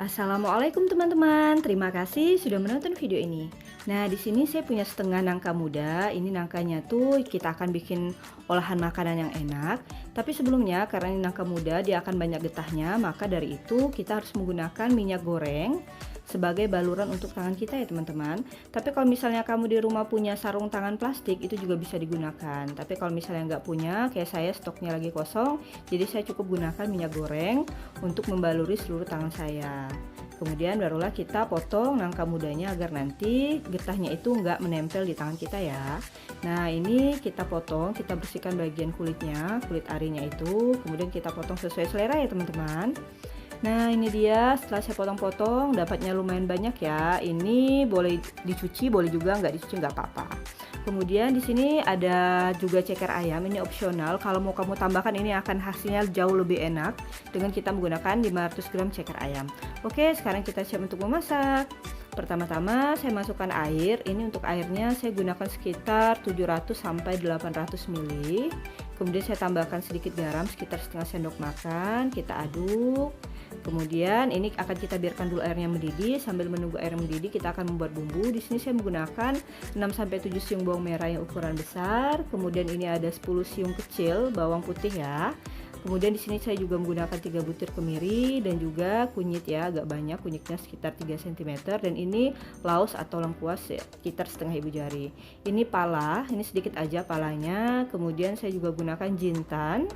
Assalamualaikum teman-teman, terima kasih sudah menonton video ini. Nah, di sini saya punya setengah nangka muda. Ini nangkanya tuh kita akan bikin olahan makanan yang enak. Tapi sebelumnya, karena ini nangka muda, dia akan banyak getahnya, maka dari itu kita harus menggunakan minyak goreng sebagai baluran untuk tangan kita ya teman-teman. Tapi kalau misalnya kamu di rumah punya sarung tangan plastik, itu juga bisa digunakan. Tapi kalau misalnya nggak punya, kayak saya stoknya lagi kosong, jadi saya cukup gunakan minyak goreng untuk membaluri seluruh tangan saya. Kemudian barulah kita potong nangka mudanya agar nanti getahnya itu nggak menempel di tangan kita ya. Nah, ini kita potong, kita bersihkan bagian kulitnya, kulit arinya itu. Kemudian kita potong sesuai selera ya teman-teman. Nah, ini dia setelah saya potong-potong, dapatnya lumayan banyak ya. Ini boleh dicuci, boleh juga nggak dicuci, nggak apa-apa. Kemudian di sini ada juga ceker ayam, ini opsional. Kalau mau kamu tambahkan, ini akan hasilnya jauh lebih enak dengan kita menggunakan 500 gram ceker ayam. Oke, sekarang kita siap untuk memasak. Pertama-tama saya masukkan air. Ini untuk airnya saya gunakan sekitar 700 sampai 800 ml. Kemudian saya tambahkan sedikit garam sekitar setengah sendok makan. Kita aduk. Kemudian ini akan kita biarkan dulu airnya mendidih. Sambil menunggu air mendidih, kita akan membuat bumbu. Di sini saya menggunakan 6 sampai 7 siung bawang merah yang ukuran besar. Kemudian ini ada 10 siung kecil bawang putih ya. Kemudian di sini saya juga menggunakan 3 butir kemiri dan juga kunyit ya, agak banyak kunyitnya sekitar 3 cm, dan ini laos atau lengkuas sekitar setengah ibu jari. Ini pala, ini sedikit aja palanya. Kemudian saya juga gunakan jintan.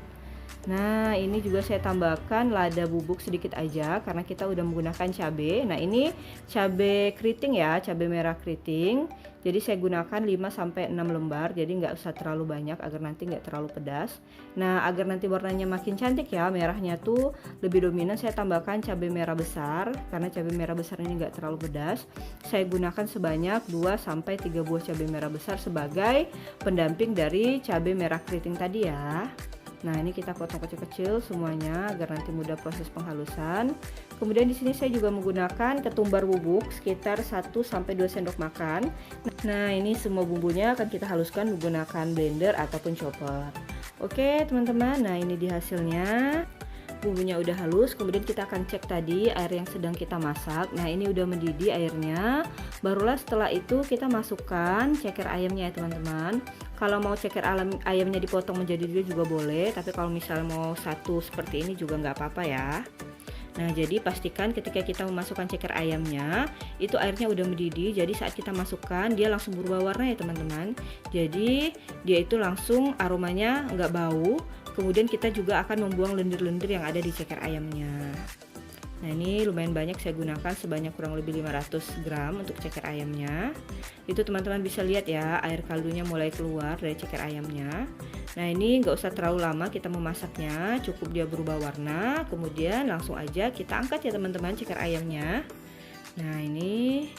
Nah, ini juga saya tambahkan lada bubuk sedikit aja karena kita udah menggunakan cabai. Nah, ini cabai keriting ya, cabai merah keriting. Jadi saya gunakan 5 sampai 6 lembar, jadi nggak usah terlalu banyak agar nanti nggak terlalu pedas. Nah, agar nanti warnanya makin cantik ya, merahnya tuh lebih dominan, saya tambahkan cabai merah besar. Karena cabai merah besar ini nggak terlalu pedas, saya gunakan sebanyak 2 sampai 3 buah cabai merah besar sebagai pendamping dari cabai merah keriting tadi ya. Nah, ini kita potong kecil-kecil semuanya agar nanti mudah proses penghalusan. Kemudian di sini saya juga menggunakan ketumbar bubuk sekitar 1 sampai 2 sendok makan. Nah, ini semua bumbunya akan kita haluskan menggunakan blender ataupun chopper. Oke, teman-teman. Nah, ini di hasilnya. Bumbunya udah halus, kemudian kita akan cek tadi air yang sedang kita masak. Nah, ini udah mendidih airnya. Barulah setelah itu kita masukkan ceker ayamnya ya teman-teman. Kalau mau ceker ayamnya dipotong menjadi dua juga boleh, tapi kalau misalnya mau satu seperti ini juga nggak apa-apa ya. Nah, jadi pastikan ketika kita memasukkan ceker ayamnya, itu airnya udah mendidih. Jadi saat kita masukkan, dia langsung berubah warna ya teman-teman. Jadi dia itu langsung aromanya nggak bau. Kemudian kita juga akan membuang lendir-lendir yang ada di ceker ayamnya. Nah, ini lumayan banyak saya gunakan, sebanyak kurang lebih 500 gram untuk ceker ayamnya. Itu teman-teman bisa lihat ya, air kaldunya mulai keluar dari ceker ayamnya. Nah, ini nggak usah terlalu lama kita memasaknya, cukup dia berubah warna, kemudian langsung aja kita angkat ya teman-teman ceker ayamnya. Nah, ini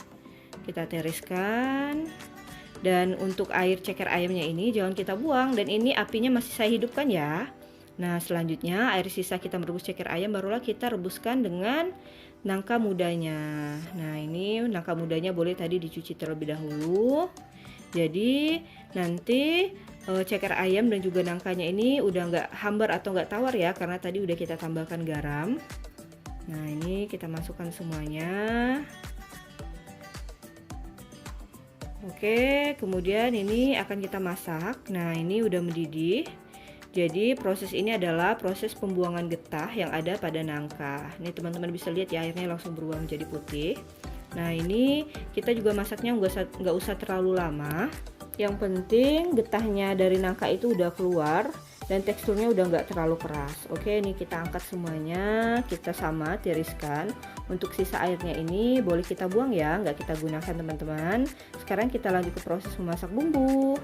kita tiriskan. Dan untuk air ceker ayamnya ini jangan kita buang, dan ini apinya masih saya hidupkan ya. Nah, selanjutnya air sisa kita merebus ceker ayam barulah kita rebuskan dengan nangka mudanya. Nah, ini nangka mudanya boleh tadi dicuci terlebih dahulu. Jadi nanti ceker ayam dan juga nangkanya ini udah nggak hambar atau nggak tawar ya, karena tadi udah kita tambahkan garam. Nah, ini kita masukkan semuanya. Oke, kemudian ini akan kita masak. Nah, ini udah mendidih. Jadi proses ini adalah proses pembuangan getah yang ada pada nangka. Ini teman-teman bisa lihat ya, airnya langsung berubah menjadi putih. Nah, ini kita juga masaknya nggak usah terlalu lama. Yang penting getahnya dari nangka itu udah keluar dan teksturnya udah nggak terlalu keras. Oke, ini kita angkat semuanya, kita sama tiriskan. Untuk sisa airnya ini boleh kita buang ya, nggak kita gunakan teman-teman. Sekarang kita lanjut ke proses memasak bumbu.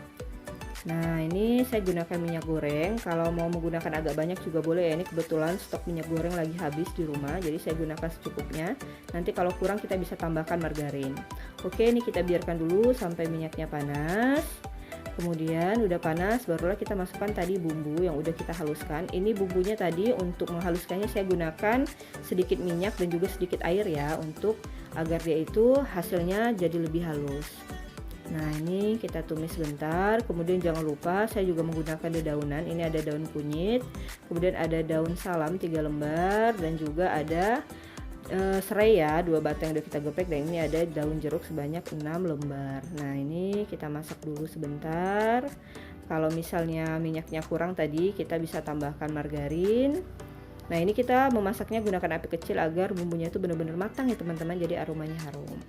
Nah, ini saya gunakan minyak goreng. Kalau mau menggunakan agak banyak juga boleh ya. Ini kebetulan stok minyak goreng lagi habis di rumah, jadi saya gunakan secukupnya. Nanti kalau kurang kita bisa tambahkan margarin. Oke, ini kita biarkan dulu sampai minyaknya panas. Kemudian udah panas, barulah kita masukkan tadi bumbu yang udah kita haluskan. Ini bumbunya tadi untuk menghaluskannya saya gunakan sedikit minyak dan juga sedikit air ya, untuk agar dia itu hasilnya jadi lebih halus. Nah, ini kita tumis sebentar. Kemudian jangan lupa saya juga menggunakan dedaunan. Ini ada daun kunyit, kemudian ada daun salam 3 lembar, dan juga ada serai ya, 2 batang udah kita geprek, dan ini ada daun jeruk sebanyak 6 lembar. Nah, ini kita masak dulu sebentar. Kalau misalnya minyaknya kurang tadi, kita bisa tambahkan margarin. Nah, ini kita memasaknya gunakan api kecil agar bumbunya itu benar-benar matang ya teman-teman, jadi aromanya harum.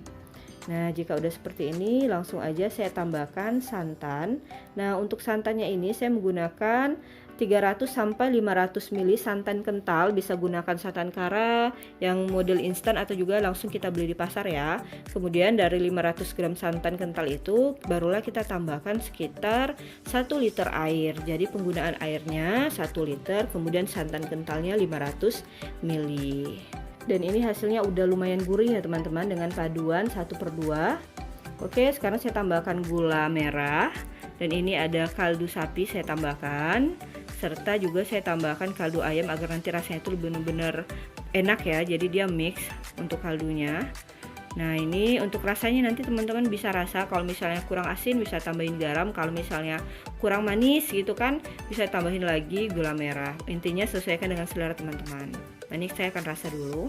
Nah, jika udah seperti ini, langsung aja saya tambahkan santan. Nah, untuk santannya ini saya menggunakan 300 sampai 500 ml santan kental, bisa gunakan santan kara yang model instan atau juga langsung kita beli di pasar ya. Kemudian dari 500 gram santan kental itu barulah kita tambahkan sekitar 1 liter air. Jadi penggunaan airnya 1 liter, kemudian santan kentalnya 500 ml. Dan ini hasilnya udah lumayan gurih ya teman-teman, dengan paduan 1/2. Oke, sekarang saya tambahkan gula merah, dan ini ada kaldu sapi saya tambahkan, serta juga saya tambahkan kaldu ayam agar nanti rasanya itu benar-benar enak ya, jadi dia mix untuk kaldunya. Nah, ini untuk rasanya nanti teman-teman bisa rasa, kalau misalnya kurang asin bisa tambahin garam, kalau misalnya kurang manis gitu kan bisa tambahin lagi gula merah. Intinya sesuaikan dengan selera teman-teman. Nah, ini saya akan rasa dulu.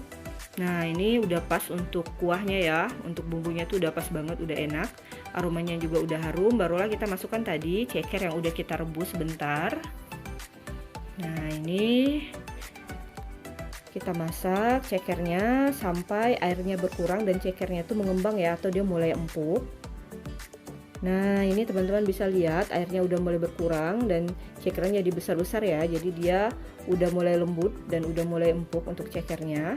Nah, ini udah pas untuk kuahnya ya, untuk bumbunya tuh udah pas banget, udah enak, aromanya juga udah harum. Barulah kita masukkan tadi ceker yang udah kita rebus sebentar. Nah, ini kita masak cekernya sampai airnya berkurang dan cekernya itu mengembang ya, atau dia mulai empuk. Nah, ini teman-teman bisa lihat airnya udah mulai berkurang dan cekernya jadi besar-besar ya, jadi dia udah mulai lembut dan udah mulai empuk untuk cekernya.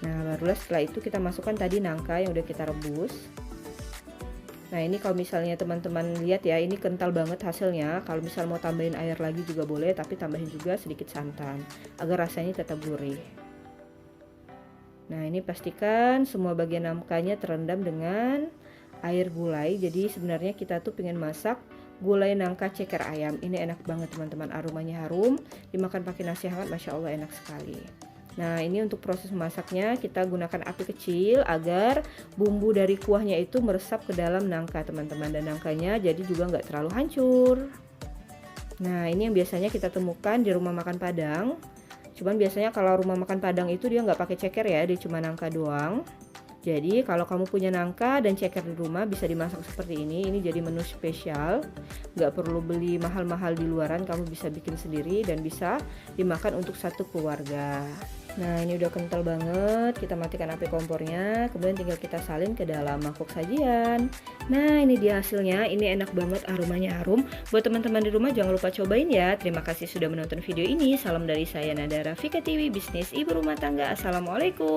Nah, barulah setelah itu kita masukkan tadi nangka yang udah kita rebus. Nah, ini kalau misalnya teman-teman lihat ya, ini kental banget hasilnya. Kalau misal mau tambahin air lagi juga boleh, tapi tambahin juga sedikit santan agar rasanya tetap gurih. Nah, ini pastikan semua bagian nangkanya terendam dengan air gulai. Jadi sebenarnya kita tuh pengen masak gulai nangka ceker ayam. Ini enak banget teman-teman, aromanya harum, dimakan pakai nasi hangat, masya Allah enak sekali. Nah, ini untuk proses memasaknya kita gunakan api kecil agar bumbu dari kuahnya itu meresap ke dalam nangka teman-teman, dan nangkanya jadi juga nggak terlalu hancur. Nah, ini yang biasanya kita temukan di rumah makan Padang. Cuman biasanya kalau rumah makan Padang itu dia nggak pakai ceker ya, dia cuma nangka doang. Jadi kalau kamu punya nangka dan ceker di rumah bisa dimasak seperti ini jadi menu spesial. Nggak perlu beli mahal-mahal di luaran, kamu bisa bikin sendiri dan bisa dimakan untuk satu keluarga. Nah, ini udah kental banget, kita matikan api kompornya, kemudian tinggal kita salin ke dalam mangkok sajian. Nah, ini dia hasilnya, ini enak banget, aromanya harum. Buat teman-teman di rumah jangan lupa cobain ya. Terima kasih sudah menonton video ini, salam dari saya Nada Rafika TV, bisnis ibu rumah tangga. Assalamualaikum.